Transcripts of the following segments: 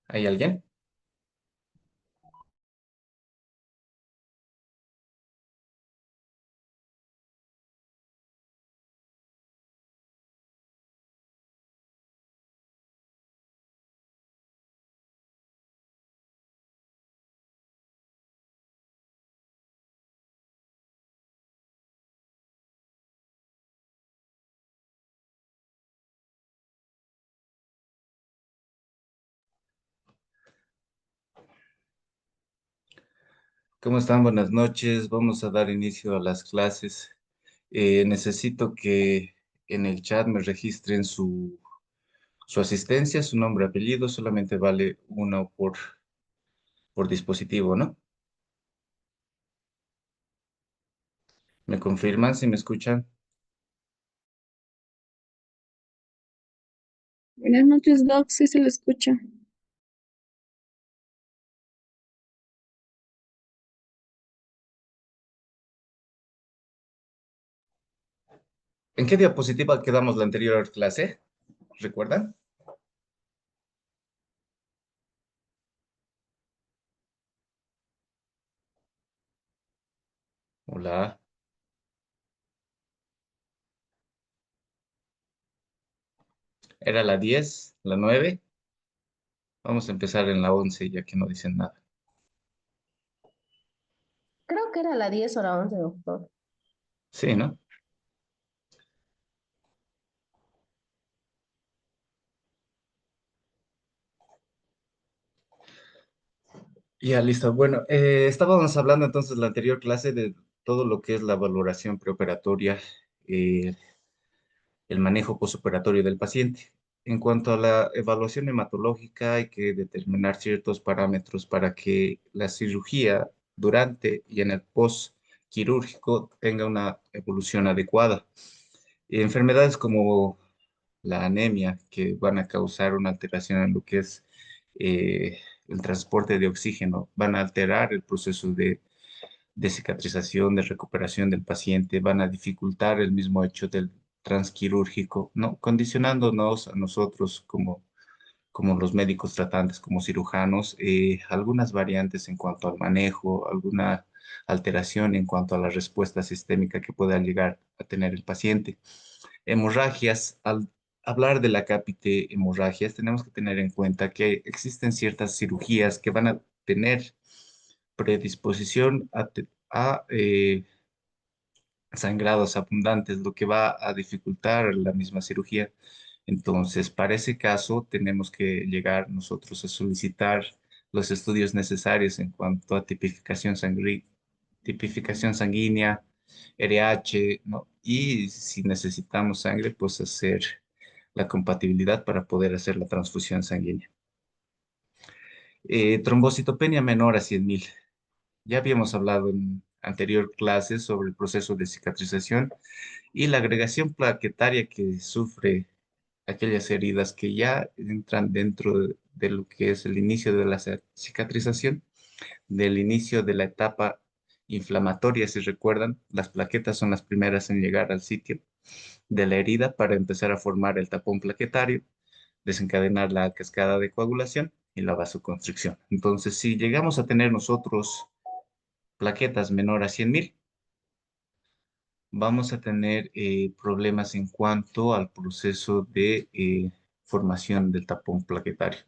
¿Hay alguien? ¿Cómo están? Buenas noches. Vamos a dar inicio a las clases. Necesito que en el chat me registren su asistencia, su nombre, apellido. Solamente vale uno por dispositivo, ¿no? ¿Me confirman si me escuchan? Buenas noches, Doc, sí se lo escucha. ¿En qué diapositiva quedamos la anterior clase? ¿Recuerdan? Hola. ¿Era la 10, la 9? Vamos a empezar en la 11, ya que no dicen nada. Creo que era la 10 o la 11, doctor. Sí, ¿no? Ya, listo. Bueno, estábamos hablando entonces la anterior clase de todo lo que es la valoración preoperatoria, eh, el manejo postoperatorio del paciente. En cuanto a la evaluación hematológica, hay que determinar ciertos parámetros para que la cirugía durante y en el post quirúrgico tenga una evolución adecuada. Enfermedades como la anemia, que van a causar una alteración en lo que es el transporte de oxígeno, van a alterar el proceso de cicatrización, de recuperación del paciente, van a dificultar el mismo hecho del transquirúrgico, ¿no? Condicionándonos a nosotros como los médicos tratantes, como cirujanos, algunas variantes en cuanto al manejo, alguna alteración en cuanto a la respuesta sistémica que pueda llegar a tener el paciente. Hemorragias, al hablar de la cápite hemorragias, tenemos que tener en cuenta que existen ciertas cirugías que van a tener predisposición a sangrados abundantes, lo que va a dificultar la misma cirugía. Entonces, para ese caso, tenemos que llegar nosotros a solicitar los estudios necesarios en cuanto a tipificación sanguínea, RH, ¿no? Y si necesitamos sangre, pues hacer la compatibilidad para poder hacer la transfusión sanguínea. Trombocitopenia menor a 100.000. Ya habíamos hablado en anterior clase sobre el proceso de cicatrización y la agregación plaquetaria que sufre aquellas heridas que ya entran dentro de lo que es el inicio de la cicatrización, del inicio de la etapa inflamatoria. Si recuerdan, las plaquetas son las primeras en llegar al sitio de la herida para empezar a formar el tapón plaquetario, desencadenar la cascada de coagulación y la vasoconstricción. Entonces, si llegamos a tener nosotros plaquetas menor a 100.000, vamos a tener problemas en cuanto al proceso de formación del tapón plaquetario.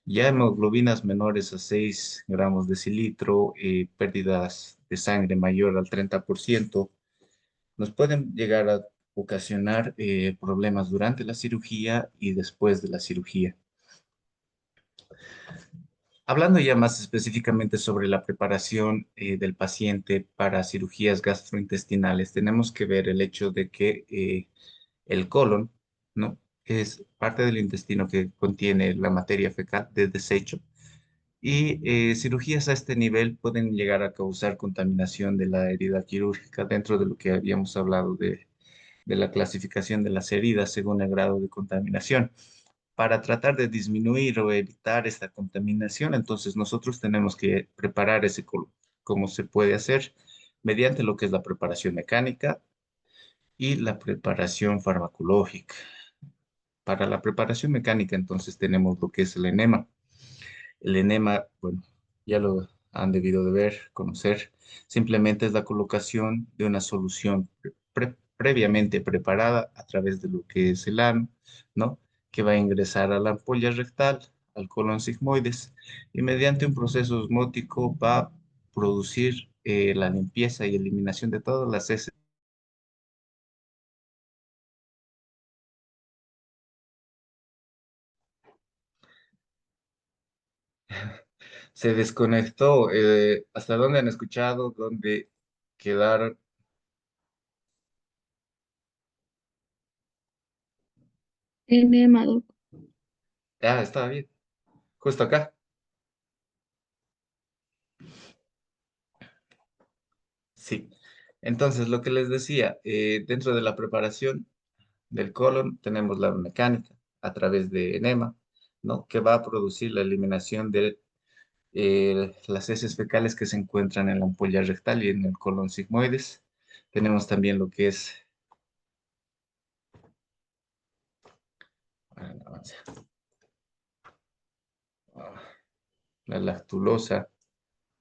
Ya hemoglobinas menores a 6 gramos de cilitro, pérdidas de sangre mayor al 30%, nos pueden llegar a ocasionar problemas durante la cirugía y después de la cirugía. Hablando ya más específicamente sobre la preparación del paciente para cirugías gastrointestinales, tenemos que ver el hecho de que el colon, ¿no? Es parte del intestino que contiene la materia fecal de desecho y cirugías a este nivel pueden llegar a causar contaminación de la herida quirúrgica dentro de lo que habíamos hablado de la clasificación de las heridas según el grado de contaminación. Para tratar de disminuir o evitar esta contaminación, entonces nosotros tenemos que preparar ese colon. ¿Cómo se puede hacer? Mediante lo que es la preparación mecánica y la preparación farmacológica. Para la preparación mecánica, entonces tenemos lo que es el enema. El enema, bueno, ya lo han debido de ver, conocer. Simplemente es la colocación de una solución previamente preparada a través de lo que es el ano, ¿no? Que va a ingresar a la ampolla rectal, al colon sigmoides, y mediante un proceso osmótico va a producir la limpieza y eliminación de todas las heces. Se desconectó. ¿Hasta dónde han escuchado? ¿Dónde quedaron? Enema, doc. Ah, estaba bien. Justo acá. Sí. Entonces, lo que les decía, dentro de la preparación del colon tenemos la mecánica a través de enema, ¿no? Que va a producir la eliminación de las heces fecales que se encuentran en la ampolla rectal y en el colon sigmoides. Tenemos también lo que es avance, ah, la lactulosa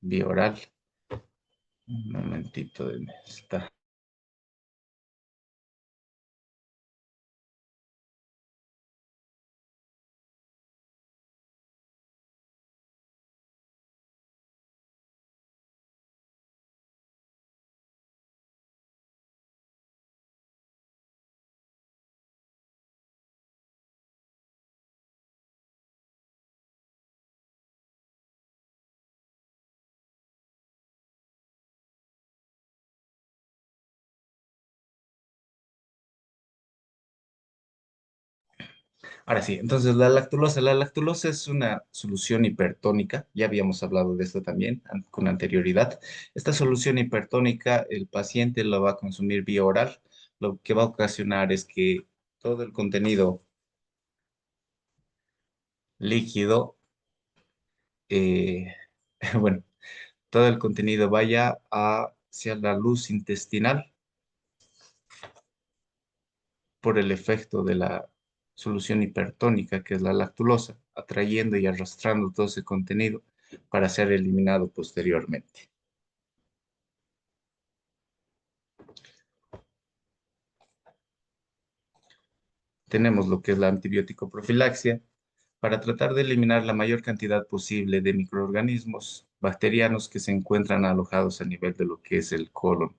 vía oral. Un momentito de está. Ahora sí, entonces la lactulosa es una solución hipertónica, ya habíamos hablado de esto también con anterioridad. Esta solución hipertónica el paciente lo va a consumir vía oral, lo que va a ocasionar es que todo el contenido líquido, eh, bueno, todo el contenido vaya hacia la luz intestinal por el efecto de la solución hipertónica, que es la lactulosa, atrayendo y arrastrando todo ese contenido para ser eliminado posteriormente. Tenemos lo que es la antibiótico profilaxia para tratar de eliminar la mayor cantidad posible de microorganismos bacterianos que se encuentran alojados a nivel de lo que es el colon,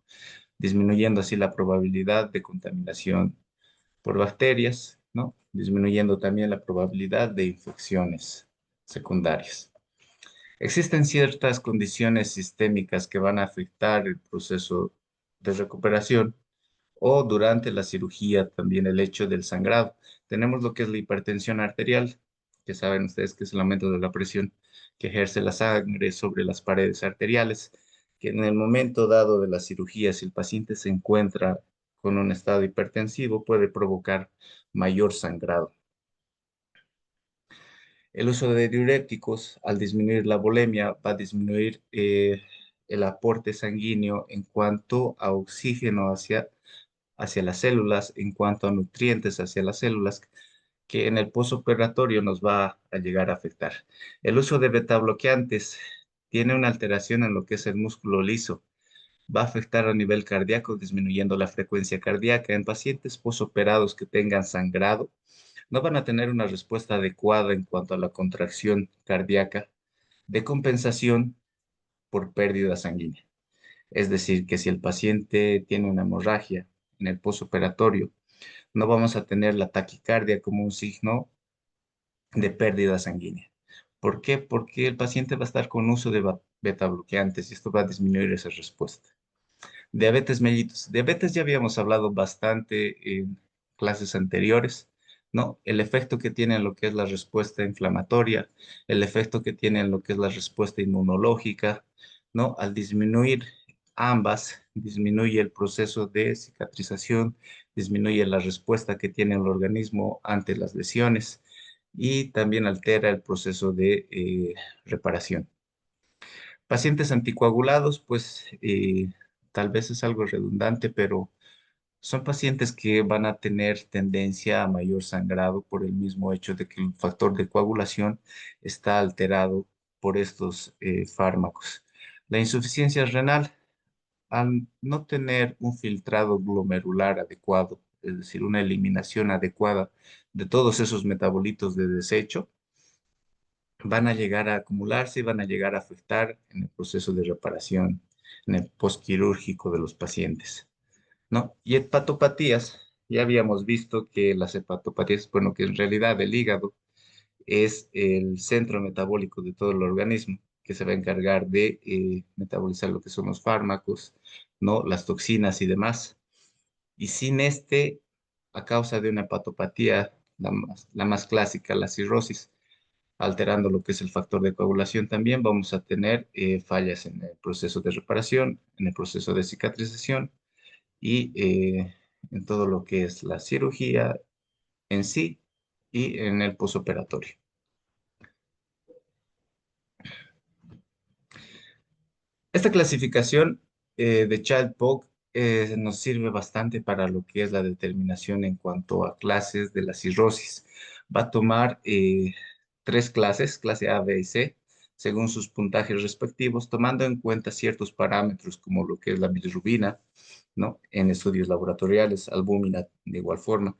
disminuyendo así la probabilidad de contaminación por bacterias, ¿no? Disminuyendo también la probabilidad de infecciones secundarias. Existen ciertas condiciones sistémicas que van a afectar el proceso de recuperación o durante la cirugía también el hecho del sangrado. Tenemos lo que es la hipertensión arterial, que saben ustedes que es el aumento de la presión que ejerce la sangre sobre las paredes arteriales, que en el momento dado de la cirugía, si el paciente se encuentra con un estado hipertensivo, puede provocar mayor sangrado. El uso de diuréticos, al disminuir la volemia, va a disminuir el aporte sanguíneo en cuanto a oxígeno hacia las células, en cuanto a nutrientes hacia las células, que en el posoperatorio nos va a llegar a afectar. El uso de betabloqueantes tiene una alteración en lo que es el músculo liso. Va a afectar a nivel cardíaco, disminuyendo la frecuencia cardíaca. En pacientes posoperados que tengan sangrado, no van a tener una respuesta adecuada en cuanto a la contracción cardíaca de compensación por pérdida sanguínea. Es decir, que si el paciente tiene una hemorragia en el postoperatorio, no vamos a tener la taquicardia como un signo de pérdida sanguínea. ¿Por qué? Porque el paciente va a estar con uso de beta bloqueantes y esto va a disminuir esa respuesta. Diabetes mellitus. Diabetes ya habíamos hablado bastante en clases anteriores, ¿no? El efecto que tiene en lo que es la respuesta inflamatoria, el efecto que tiene en lo que es la respuesta inmunológica, ¿no? Al disminuir ambas, disminuye el proceso de cicatrización, disminuye la respuesta que tiene el organismo ante las lesiones y también altera el proceso de reparación. Pacientes anticoagulados, pues tal vez es algo redundante, pero Son pacientes que van a tener tendencia a mayor sangrado por el mismo hecho de que el factor de coagulación está alterado por estos fármacos. La insuficiencia renal, al no tener un filtrado glomerular adecuado, es decir, una eliminación adecuada de todos esos metabolitos de desecho, van a llegar a acumularse y van a llegar a afectar en el proceso de reparación, en el postquirúrgico de los pacientes, ¿no? Y hepatopatías, ya habíamos visto que las hepatopatías, bueno, que en realidad el hígado es el centro metabólico de todo el organismo, que se va a encargar de metabolizar lo que son los fármacos, ¿no? Las toxinas y demás. Y sin este, a causa de una hepatopatía, la más clásica, la cirrosis, alterando lo que es el factor de coagulación, también vamos a tener fallas en el proceso de reparación, en el proceso de cicatrización y en todo lo que es la cirugía en sí y en el posoperatorio. Esta clasificación de Child-Pugh nos sirve bastante para lo que es la determinación en cuanto a clases de la cirrosis. Va a tomar tres clases, clase A, B y C, según sus puntajes respectivos, tomando en cuenta ciertos parámetros como lo que es la bilirrubina, ¿no? En estudios laboratoriales, albúmina de igual forma,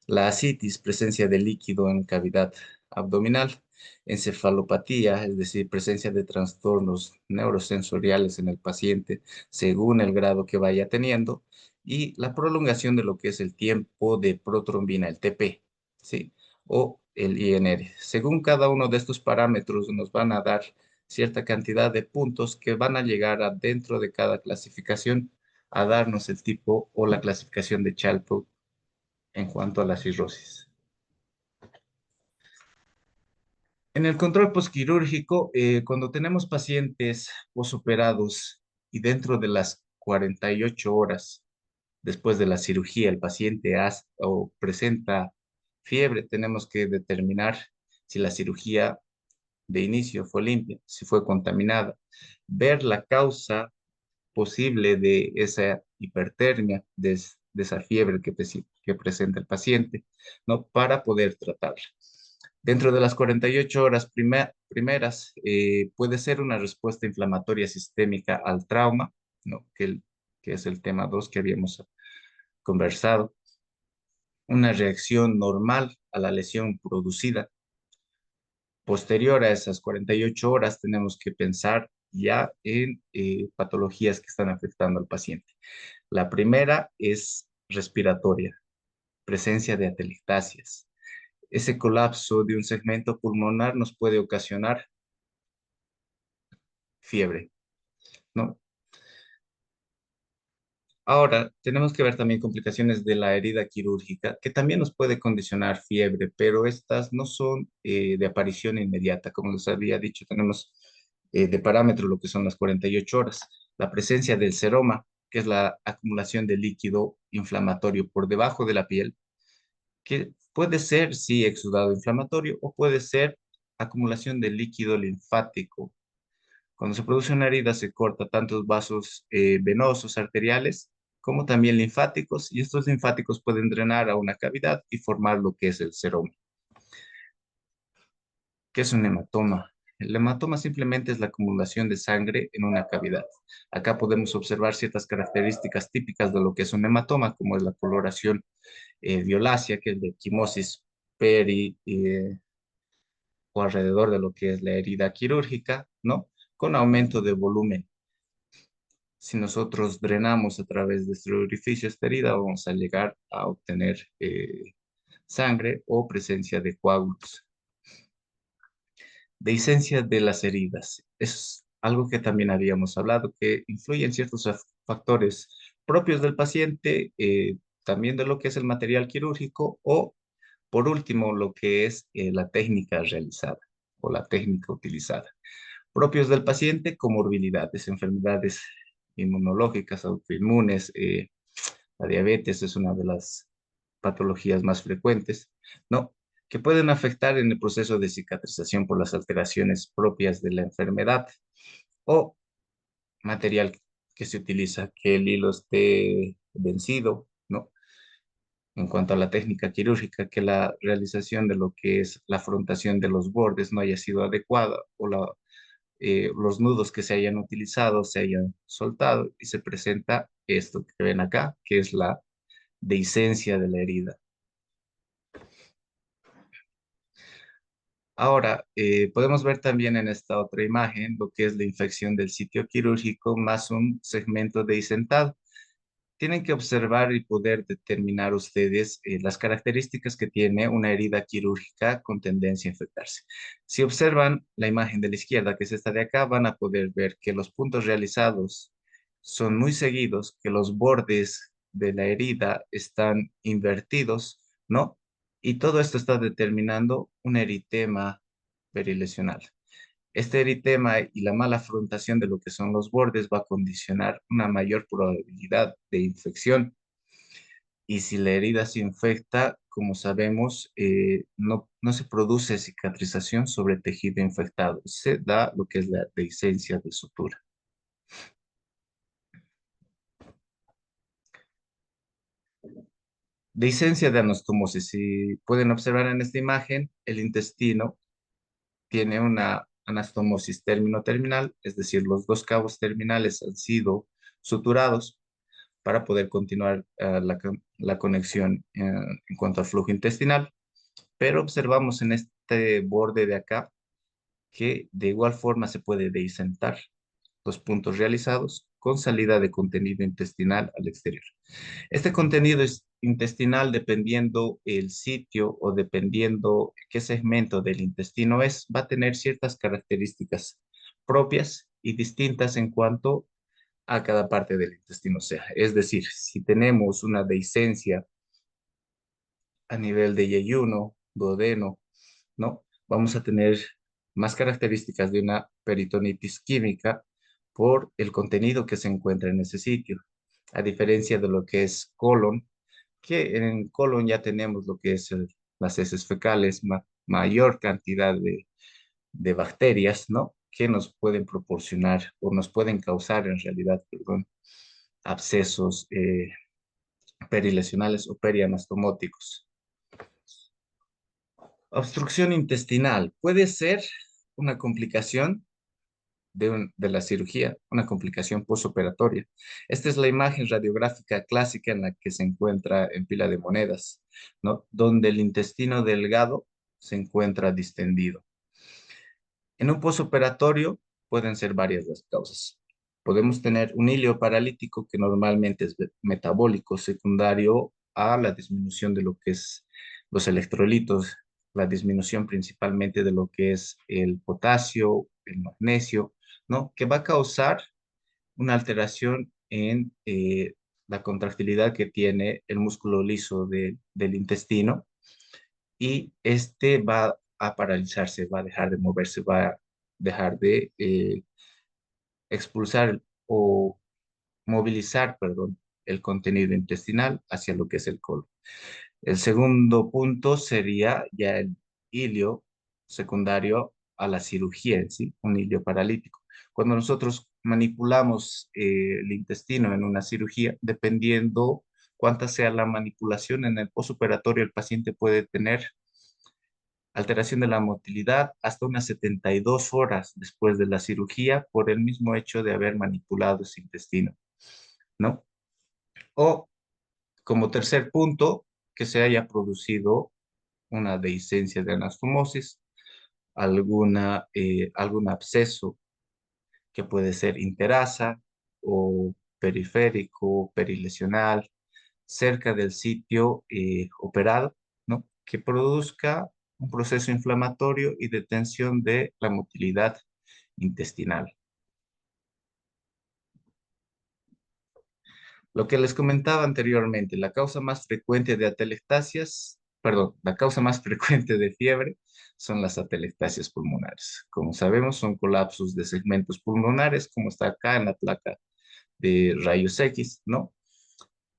la ascitis, presencia de líquido en cavidad abdominal, encefalopatía, es decir, presencia de trastornos neurosensoriales en el paciente según el grado que vaya teniendo, y la prolongación de lo que es el tiempo de protrombina, el TP, ¿sí? O el INR. Según cada uno de estos parámetros nos van a dar cierta cantidad de puntos que van a llegar a dentro de cada clasificación a darnos el tipo o la clasificación de Child-Pugh en cuanto a la cirrosis. En el control postquirúrgico, cuando tenemos pacientes posoperados y dentro de las 48 horas después de la cirugía el paciente hace o presenta fiebre, tenemos que determinar si la cirugía de inicio fue limpia, si fue contaminada, ver la causa posible de esa hipertermia, de esa fiebre que presenta el paciente, ¿no? Para poder tratarla. Dentro de las 48 horas primeras, puede ser una respuesta inflamatoria sistémica al trauma, ¿no? Que es el tema 2 que habíamos conversado, una reacción normal a la lesión producida. Posterior a esas 48 horas, tenemos que pensar ya en patologías que están afectando al paciente. La primera es respiratoria, presencia de atelectasias. Ese colapso de un segmento pulmonar nos puede ocasionar fiebre, ¿no? Ahora, tenemos que ver también complicaciones de la herida quirúrgica, que también nos puede condicionar fiebre, pero estas no son de aparición inmediata. Como les había dicho, tenemos de parámetro lo que son las 48 horas. La presencia del seroma, que es la acumulación de líquido inflamatorio por debajo de la piel, que puede ser, sí, exudado inflamatorio o puede ser acumulación de líquido linfático. Cuando se produce una herida se corta tantos vasos venosos, arteriales, como también linfáticos, y estos linfáticos pueden drenar a una cavidad y formar lo que es el seroma. ¿Qué es un hematoma? El hematoma simplemente es la acumulación de sangre en una cavidad. Acá podemos observar ciertas características típicas de lo que es un hematoma, como es la coloración violácea, que es de quimosis peri, o alrededor de lo que es la herida quirúrgica, ¿no? Con aumento de volumen. Si nosotros drenamos a través de este orificio, esta herida, vamos a llegar a obtener sangre o presencia de coágulos. Dehiscencia de las heridas. Es algo que también habíamos hablado, que influyen ciertos factores propios del paciente, también de lo que es el material quirúrgico o, por último, lo que es la técnica realizada o la técnica utilizada. Propios del paciente, comorbilidades, enfermedades inmunológicas, autoinmunes, la diabetes es una de las patologías más frecuentes, ¿no? Que pueden afectar en el proceso de cicatrización por las alteraciones propias de la enfermedad o material que se utiliza, que el hilo esté vencido, ¿no? en cuanto a la técnica quirúrgica, que la realización de lo que es la afrontación de los bordes no haya sido adecuada o los nudos que se hayan utilizado se hayan soltado y se presenta esto que ven acá, que es la dehiscencia de la herida. Ahora, podemos ver también en esta otra imagen lo que es la infección del sitio quirúrgico más un segmento dehiscentado. Tienen que observar y poder determinar ustedes las características que tiene una herida quirúrgica con tendencia a infectarse. Si observan la imagen de la izquierda, que es esta de acá, van a poder ver que los puntos realizados son muy seguidos, que los bordes de la herida están invertidos, ¿no? Y todo esto está determinando un eritema perilesional. Este eritema y la mala afrontación de lo que son los bordes va a condicionar una mayor probabilidad de infección. Y si la herida se infecta, como sabemos, no se produce cicatrización sobre tejido infectado. Se da lo que es la dehiscencia de sutura. Dehiscencia de anastomosis. Si pueden observar en esta imagen, el intestino tiene una anastomosis término-terminal, es decir, los dos cabos terminales han sido suturados para poder continuar la conexión en cuanto al flujo intestinal. Pero observamos en este borde de acá que de igual forma se puede dehicentar los puntos realizados con salida de contenido intestinal al exterior. Este contenido intestinal, dependiendo el sitio o dependiendo qué segmento del intestino es, va a tener ciertas características propias y distintas en cuanto a cada parte del intestino sea. Es decir, si tenemos una dehiscencia a nivel de yeyuno, duodeno, ¿no? Vamos a tener más características de una peritonitis química por el contenido que se encuentra en ese sitio, a diferencia de lo que es colon, que en colon ya tenemos lo que es las heces fecales, mayor cantidad de bacterias, ¿no? Que nos pueden proporcionar o nos pueden causar en realidad, perdón, abscesos perilesionales o perianastomóticos. Obstrucción intestinal puede ser una complicación de la cirugía, una complicación postoperatoria. Esta es la imagen radiográfica clásica en la que se encuentra en pila de monedas, ¿no? Donde el intestino delgado se encuentra distendido. En un postoperatorio pueden ser varias las causas. Podemos tener un hilio paralítico que normalmente es metabólico, secundario a la disminución de lo que es los electrolitos, la disminución principalmente de lo que es el potasio, el magnesio, ¿no? Que va a causar una alteración en la contractilidad que tiene el músculo liso del intestino y este va a paralizarse, va a dejar de moverse, va a dejar de expulsar o movilizar, perdón, el contenido intestinal hacia lo que es el colon. El segundo punto sería ya el hilio secundario a la cirugía en sí, un hilio paralítico. Cuando nosotros manipulamos el intestino en una cirugía, dependiendo cuánta sea la manipulación en el postoperatorio, el paciente puede tener alteración de la motilidad hasta unas 72 horas después de la cirugía por el mismo hecho de haber manipulado ese intestino, ¿no? O como tercer punto, que se haya producido una dehiscencia de anastomosis, algún absceso que puede ser interasa o periférico, perilesional, cerca del sitio operado, ¿no? Que produzca un proceso inflamatorio y de tensión de la motilidad intestinal. Lo que les comentaba anteriormente, la causa más frecuente de atelectasias, perdón, la causa más frecuente de fiebre son las atelectasias pulmonares. Como sabemos, son colapsos de segmentos pulmonares, como está acá en la placa de rayos X, ¿no?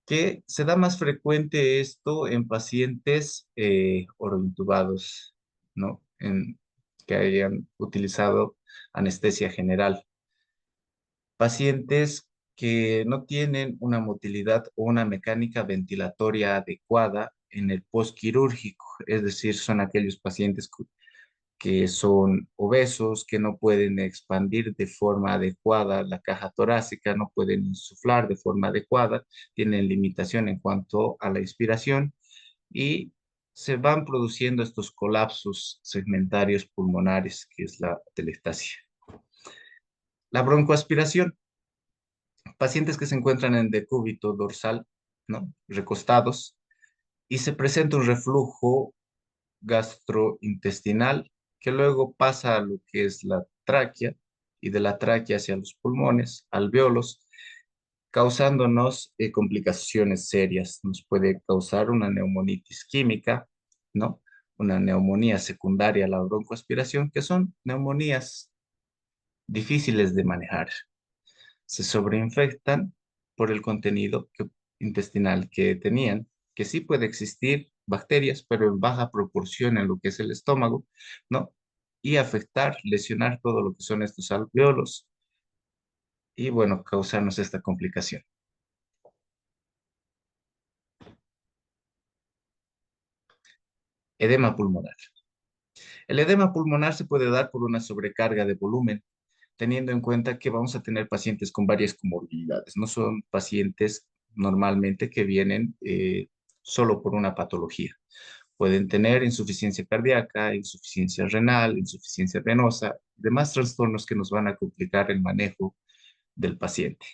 Que se da más frecuente esto en pacientes orointubados, ¿no? Que hayan utilizado anestesia general. Pacientes que no tienen una motilidad o una mecánica ventilatoria adecuada en el postquirúrgico, es decir, son aquellos pacientes que son obesos, que no pueden expandir de forma adecuada la caja torácica, no pueden insuflar de forma adecuada, tienen limitación en cuanto a la inspiración y se van produciendo estos colapsos segmentarios pulmonares, que es la telestasia. La broncoaspiración, pacientes que se encuentran en decúbito dorsal, ¿no? Recostados, y se presenta un reflujo gastrointestinal que luego pasa a lo que es la tráquea y de la tráquea hacia los pulmones, alvéolos, causándonos complicaciones serias. Nos puede causar una neumonitis química, ¿no? Una neumonía secundaria a la broncoaspiración, que son neumonías difíciles de manejar. Se sobreinfectan por el contenido intestinal que tenían, que sí puede existir bacterias, pero en baja proporción en lo que es el estómago, ¿no? Y afectar, lesionar todo lo que son estos alveolos y, bueno, causarnos esta complicación. Edema pulmonar. El edema pulmonar se puede dar por una sobrecarga de volumen, teniendo en cuenta que vamos a tener pacientes con varias comorbilidades. No son pacientes normalmente que vienen solo por una patología. Pueden tener insuficiencia cardíaca, insuficiencia renal, insuficiencia venosa, demás trastornos que nos van a complicar el manejo del paciente.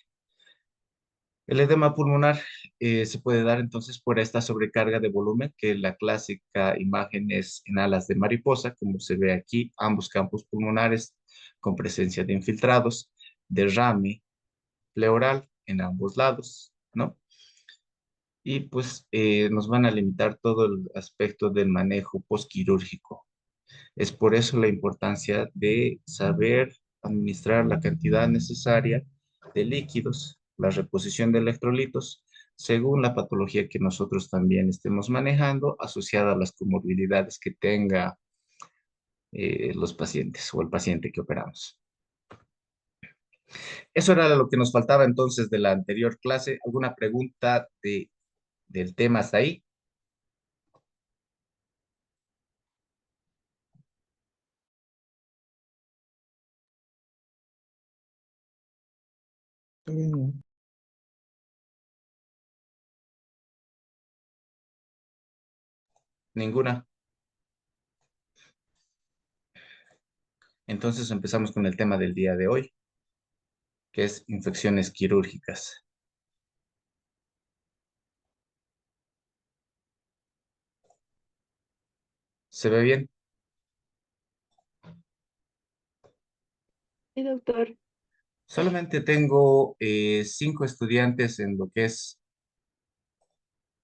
El edema pulmonar se puede dar entonces por esta sobrecarga de volumen, que la clásica imagen es en alas de mariposa, como se ve aquí, ambos campos pulmonares con presencia de infiltrados, derrame pleural en ambos lados, ¿no? Y pues nos van a limitar todo el aspecto del manejo postquirúrgico. Es por eso la importancia de saber administrar la cantidad necesaria de líquidos, la reposición de electrolitos, según la patología que nosotros también estemos manejando, asociada a las comorbilidades que tenga los pacientes o el paciente que operamos. Eso era lo que nos faltaba entonces de la anterior clase. ¿Alguna pregunta del tema hasta ahí? Mm. Ninguna. Entonces empezamos con el tema del día de hoy, que es infecciones quirúrgicas. ¿Se ve bien? Sí, doctor. Solamente tengo 5 estudiantes en lo que es...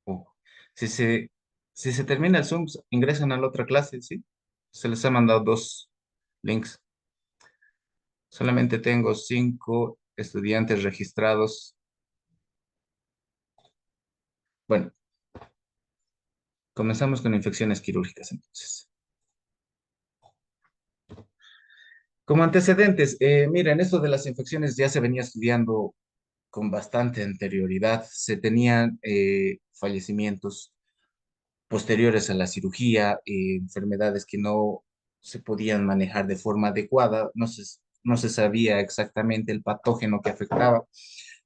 oh, si se, si se termina el Zoom, ingresan a la otra clase, ¿sí? Se les ha mandado 2 links. Solamente tengo 5 estudiantes registrados. Bueno, comenzamos con infecciones quirúrgicas entonces. Como antecedentes, miren, esto de las infecciones ya se venía estudiando con bastante anterioridad. Se tenían fallecimientos posteriores a la cirugía, enfermedades que no se podían manejar de forma adecuada, no se sabía exactamente el patógeno que afectaba.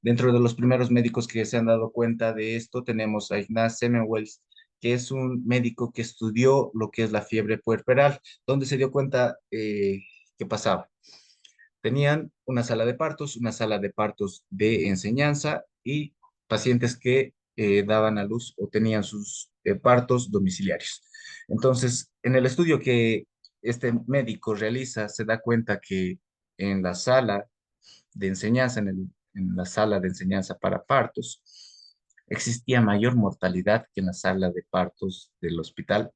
Dentro de los primeros médicos que se han dado cuenta de esto, tenemos a Ignaz Semmelweis, que es un médico que estudió lo que es la fiebre puerperal, donde se dio cuenta que pasaba. Tenían una sala de partos de enseñanza y pacientes que daban a luz o tenían sus partos domiciliarios. Entonces, en el estudio que este médico realiza, se da cuenta que en la sala de enseñanza, en la sala de enseñanza para partos, existía mayor mortalidad que en la sala de partos del hospital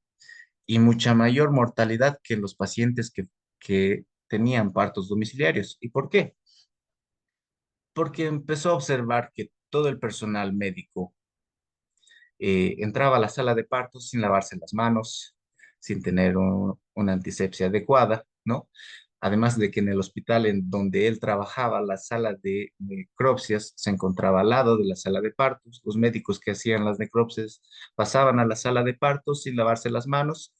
y mucha mayor mortalidad que en los pacientes que tenían partos domiciliarios. ¿Y por qué? Porque empezó a observar que todo el personal médico entraba a la sala de partos sin lavarse las manos, sin tener una antisepsia adecuada, ¿no? Además de que en el hospital en donde él trabajaba, la sala de necropsias se encontraba al lado de la sala de partos. Los médicos que hacían las necropsias pasaban a la sala de partos sin lavarse las manos,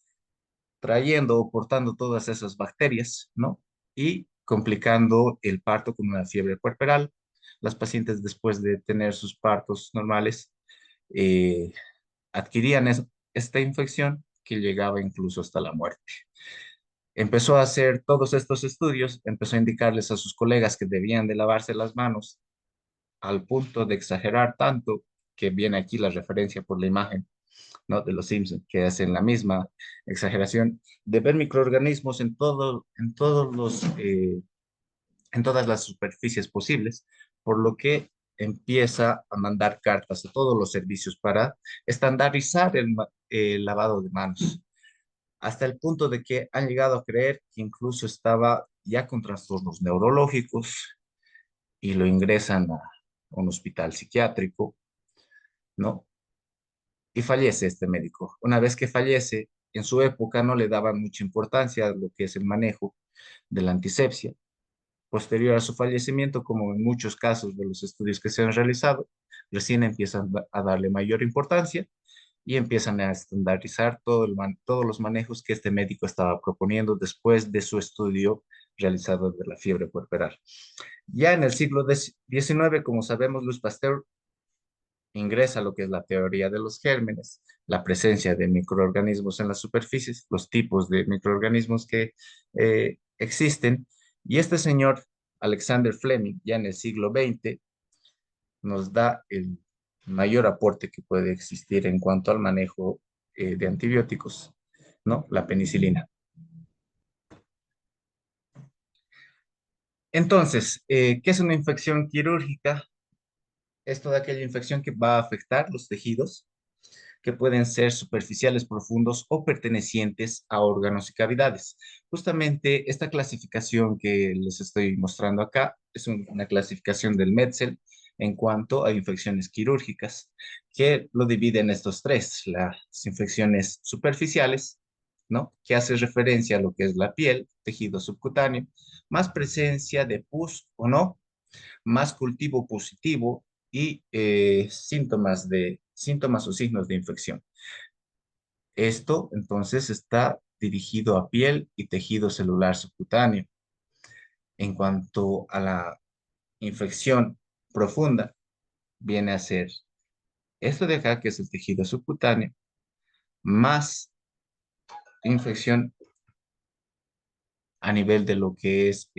trayendo o portando todas esas bacterias, ¿no? Y complicando el parto con una fiebre puerperal. Las pacientes, después de tener sus partos normales, eh, adquirían esta infección que llegaba incluso hasta la muerte. Empezó a hacer todos estos estudios, empezó a indicarles a sus colegas que debían de lavarse las manos al punto de exagerar tanto que viene aquí la referencia por la imagen, ¿no? De los Simpsons, que hacen la misma exageración de ver microorganismos en todas las superficies posibles, por lo que empieza a mandar cartas a todos los servicios para estandarizar el lavado de manos, hasta el punto de que han llegado a creer que incluso estaba ya con trastornos neurológicos y lo ingresan a un hospital psiquiátrico, ¿no? Y fallece este médico. Una vez que fallece, en su época no le daban mucha importancia a lo que es el manejo de la antisepsia. Posterior a su fallecimiento, como en muchos casos de los estudios que se han realizado, recién empiezan a darle mayor importancia y empiezan a estandarizar todos los manejos que este médico estaba proponiendo después de su estudio realizado de la fiebre puerperal. Ya en el siglo XIX, como sabemos, Luis Pasteur ingresa lo que es la teoría de los gérmenes, la presencia de microorganismos en las superficies, los tipos de microorganismos que existen. Y este señor, Alexander Fleming, ya en el siglo XX, nos da el mayor aporte que puede existir en cuanto al manejo de antibióticos, ¿no? La penicilina. Entonces, ¿qué es una infección quirúrgica? Es toda aquella infección que va a afectar los tejidos, que pueden ser superficiales, profundos o pertenecientes a órganos y cavidades. Justamente esta clasificación que les estoy mostrando acá es una clasificación del Metzel en cuanto a infecciones quirúrgicas, que lo divide en estos tres: las infecciones superficiales, ¿no? Que hace referencia a lo que es la piel, tejido subcutáneo, más presencia de pus o no, más cultivo positivo y síntomas o signos de infección. Esto entonces está dirigido a piel y tejido celular subcutáneo. En cuanto a la infección profunda, viene a ser esto de acá, que es el tejido subcutáneo, más infección a nivel de lo que es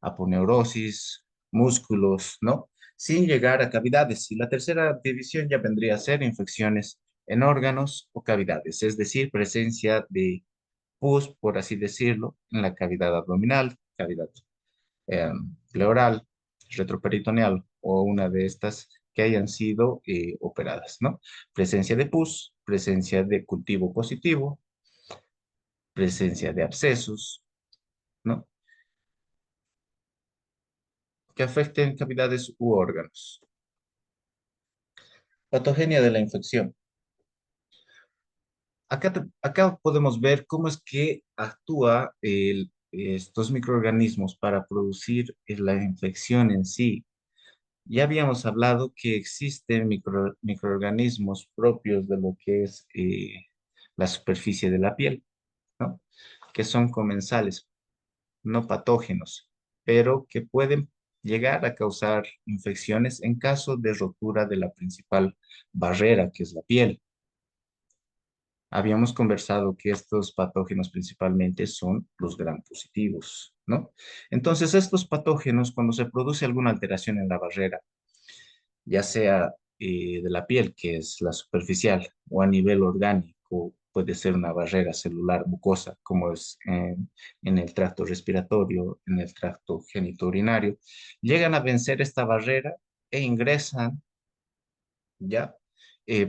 aponeurosis, músculos, ¿no? Sin llegar a cavidades. Y la tercera división ya vendría a ser infecciones en órganos o cavidades, es decir, presencia de pus, por así decirlo, en la cavidad abdominal, cavidad pleural, retroperitoneal o una de estas que hayan sido operadas, ¿no? Presencia de pus, presencia de cultivo positivo, presencia de abscesos, ¿no? Que afecten cavidades u órganos. Patogenia de la infección. Acá podemos ver cómo es que actúa estos microorganismos para producir la infección en sí. Ya habíamos hablado que existen microorganismos propios de lo que es la superficie de la piel, ¿no? Que son comensales, no patógenos, pero que pueden llegar a causar infecciones en caso de rotura de la principal barrera, que es la piel. Habíamos conversado que estos patógenos principalmente son los gram positivos, ¿no? Entonces, estos patógenos, cuando se produce alguna alteración en la barrera, ya sea de la piel, que es la superficial, o a nivel orgánico, puede ser una barrera celular mucosa, como es en el tracto respiratorio, en el tracto genitourinario, llegan a vencer esta barrera e ingresan ya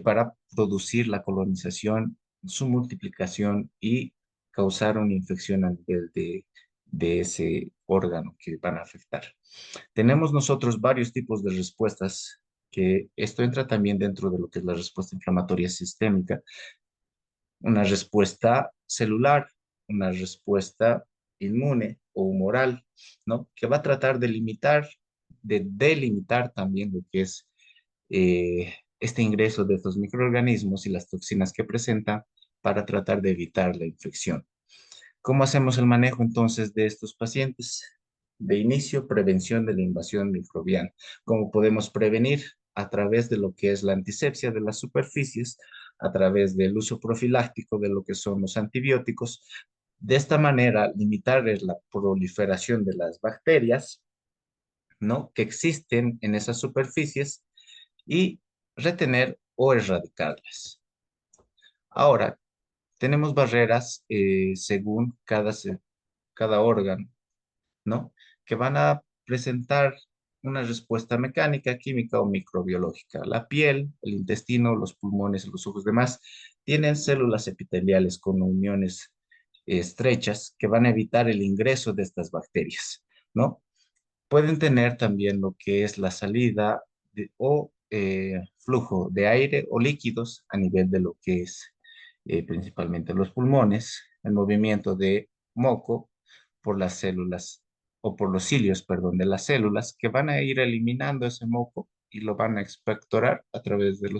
para producir la colonización, su multiplicación y causar una infección a nivel de ese órgano que van a afectar. Tenemos nosotros varios tipos de respuestas, que esto entra también dentro de lo que es la respuesta inflamatoria sistémica, una respuesta celular, una respuesta inmune o humoral, ¿no? Que va a tratar de limitar, de delimitar también lo que es este ingreso de estos microorganismos y las toxinas que presentan para tratar de evitar la infección. ¿Cómo hacemos el manejo entonces de estos pacientes? De inicio, prevención de la invasión microbiana. ¿Cómo podemos prevenir? A través de lo que es la antisepsia de las superficies, a través del uso profiláctico de lo que son los antibióticos. De esta manera, limitar la proliferación de las bacterias, ¿no? Que existen en esas superficies y retener o erradicarlas. Ahora, tenemos barreras según cada órgano, ¿no? Que van a presentar una respuesta mecánica, química o microbiológica. La piel, el intestino, los pulmones, los ojos, demás, tienen células epiteliales con uniones estrechas que van a evitar el ingreso de estas bacterias, ¿no? Pueden tener también lo que es la salida o flujo de aire o líquidos a nivel de lo que es principalmente los pulmones, el movimiento de moco por las células o por los cilios, perdón, de las células que van a ir eliminando ese moco y lo van a expectorar a través de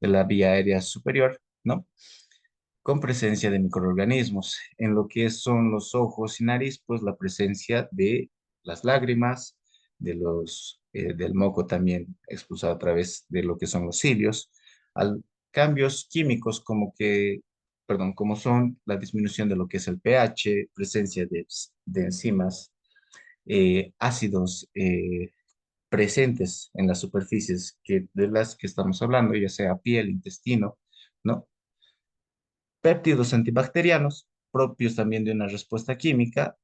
la vía aérea superior, ¿no? Con presencia de microorganismos. En lo que son los ojos y nariz, pues la presencia de las lágrimas, del moco también expulsado a través de lo que son los cilios, al cambios químicos como son la disminución de lo que es el pH, presencia de enzimas, ácidos presentes en las superficies de las que estamos hablando, ya sea piel, intestino, ¿no? Péptidos antibacterianos, propios también de una respuesta química,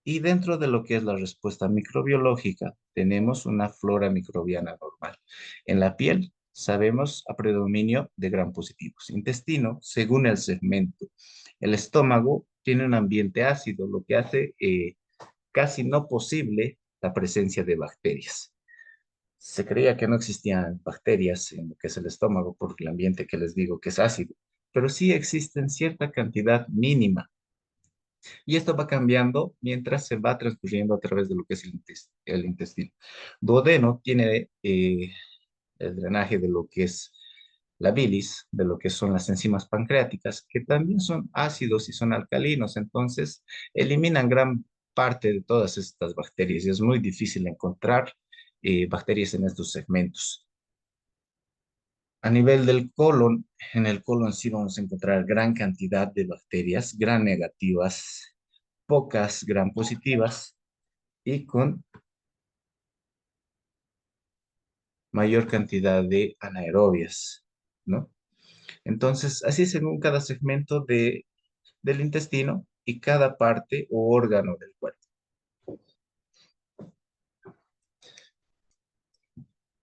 y dentro de lo que es la respuesta microbiológica, tenemos una flora microbiana normal. En la piel sabemos a predominio de gram positivos. Intestino, según el segmento. El estómago tiene un ambiente ácido, lo que hace casi no posible la presencia de bacterias. Se creía que no existían bacterias en lo que es el estómago por el ambiente que les digo que es ácido, pero sí existen cierta cantidad mínima y esto va cambiando mientras se va transcurriendo a través de lo que es el intestino. Duodeno tiene el drenaje de lo que es la bilis, de lo que son las enzimas pancreáticas, que también son ácidos y son alcalinos, entonces eliminan gran parte de todas estas bacterias y es muy difícil encontrar bacterias en estos segmentos. A nivel del colon, en el colon sí vamos a encontrar gran cantidad de bacterias, gran negativas, pocas gran positivas y con mayor cantidad de anaerobias, ¿no? Entonces, así según cada segmento del intestino y cada parte o órgano del cuerpo.